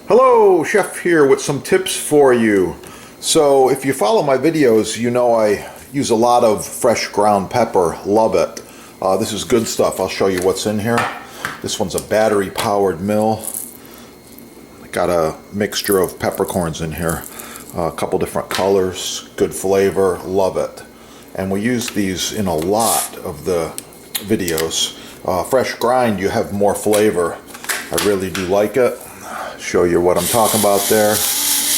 Hello, Chef here with some tips for you. So if you follow my videos, you know I use a lot of fresh ground pepper. Love it. This is good stuff. I'll show you what's in here. This one's a battery powered mill. Got a mixture of peppercorns in here. A couple different colors, good flavor, love it. And we use these in a lot of the videos. Fresh grind, you have more flavor. I really do like it. Show you what I'm talking about there.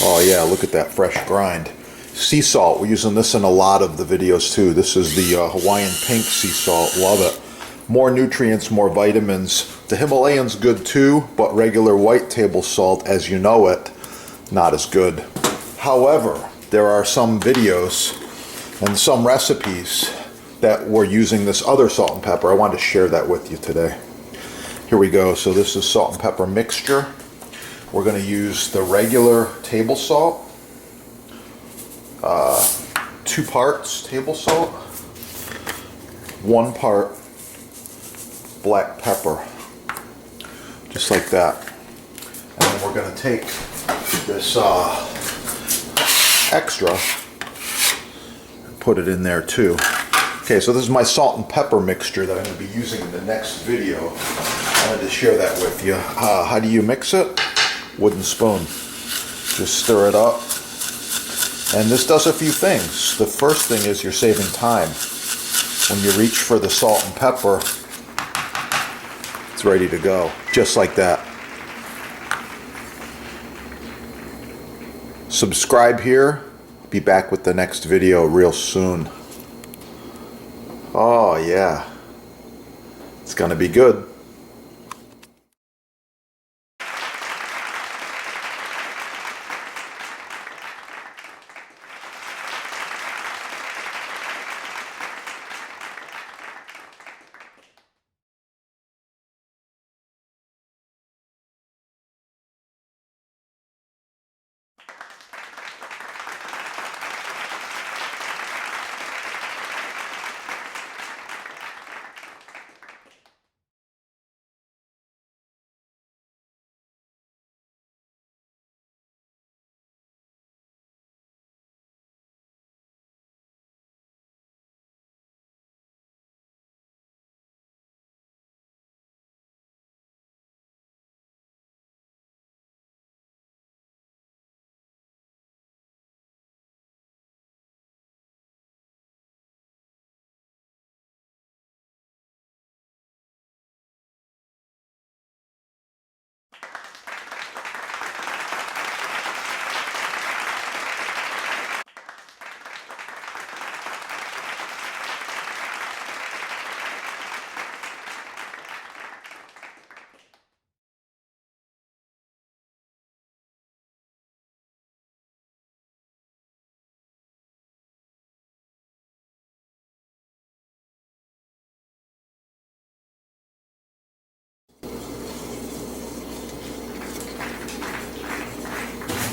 Oh yeah, look at that fresh grind. Sea salt, we're using this in a lot of the videos too. This is the Hawaiian pink sea salt, love it. More nutrients, more vitamins. The Himalayan's good too, but regular white table salt, as you know it, not as good. However, there are some videos and some recipes that we're using this other salt and pepper. I wanted to share that with you today. Here we go. So this is salt and pepper mixture. We're going to use the regular table salt, 2 parts table salt, 1 part black pepper, just like that. And then we're going to take this extra and put it in there too. Okay, so this is my salt and pepper mixture that I'm going to be using in the next video. I wanted to share that with you. How do you mix it? Wooden spoon. Just stir it up. And this does a few things. The first thing is you're saving time. When you reach for the salt and pepper, it's ready to go. Just like that. Subscribe here. Be back with the next video real soon. Oh yeah. It's gonna be good.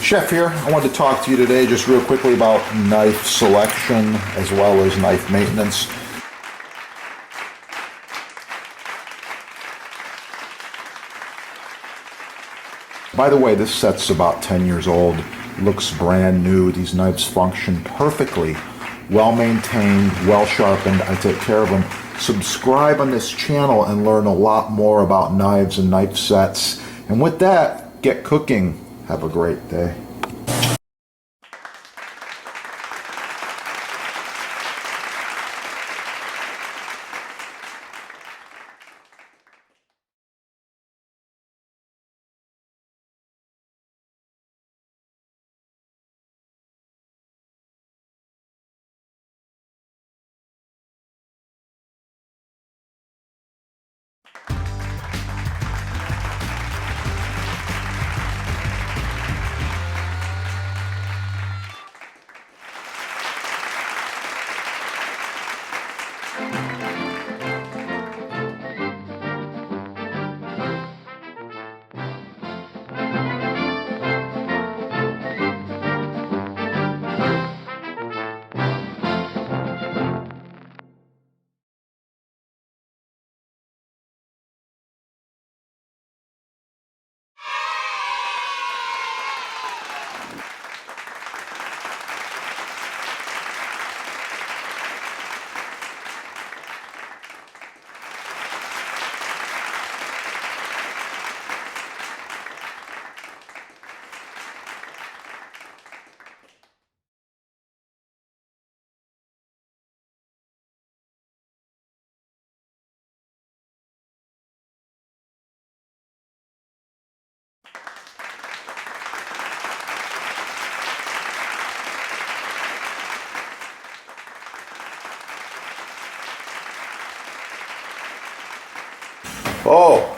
Chef here. I wanted to talk to you today just real quickly about knife selection as well as knife maintenance. By the way, this set's about 10 years old. Looks brand new. These knives function perfectly. Well maintained, well sharpened. I take care of them. Subscribe on this channel and learn a lot more about knives and knife sets. And with that, get cooking. Have a great day.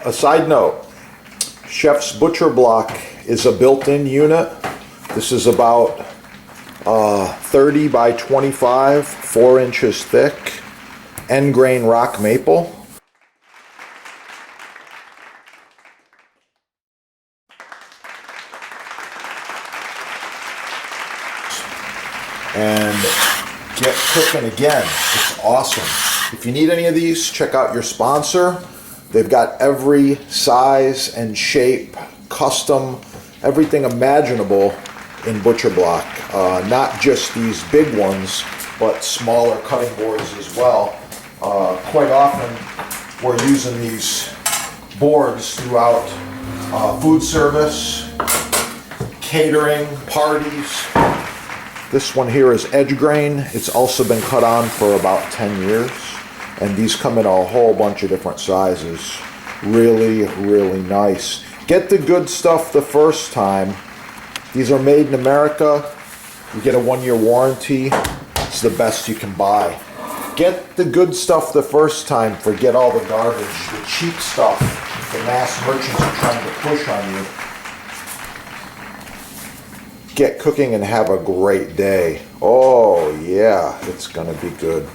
a side note, Chef's Butcher Block is a built-in unit. This is about 30 by 25, 4 inches thick, end grain rock maple. And get cooking again. It's awesome. If you need any of these, check out your sponsor. They've got every size and shape, custom, everything imaginable in Butcher Block. Not just these big ones, but smaller cutting boards as well. Quite often we're using these boards throughout food service, catering, parties. This one here is edge grain. It's also been cut on for about 10 years. And these come in a whole bunch of different sizes. Really, really nice. Get the good stuff the first time. These are made in America. You get a 1-year warranty. It's the best you can buy. Get the good stuff the first time. Forget all the garbage, the cheap stuff the mass merchants are trying to push on you. Get cooking and have a great day. Oh yeah, it's gonna be good.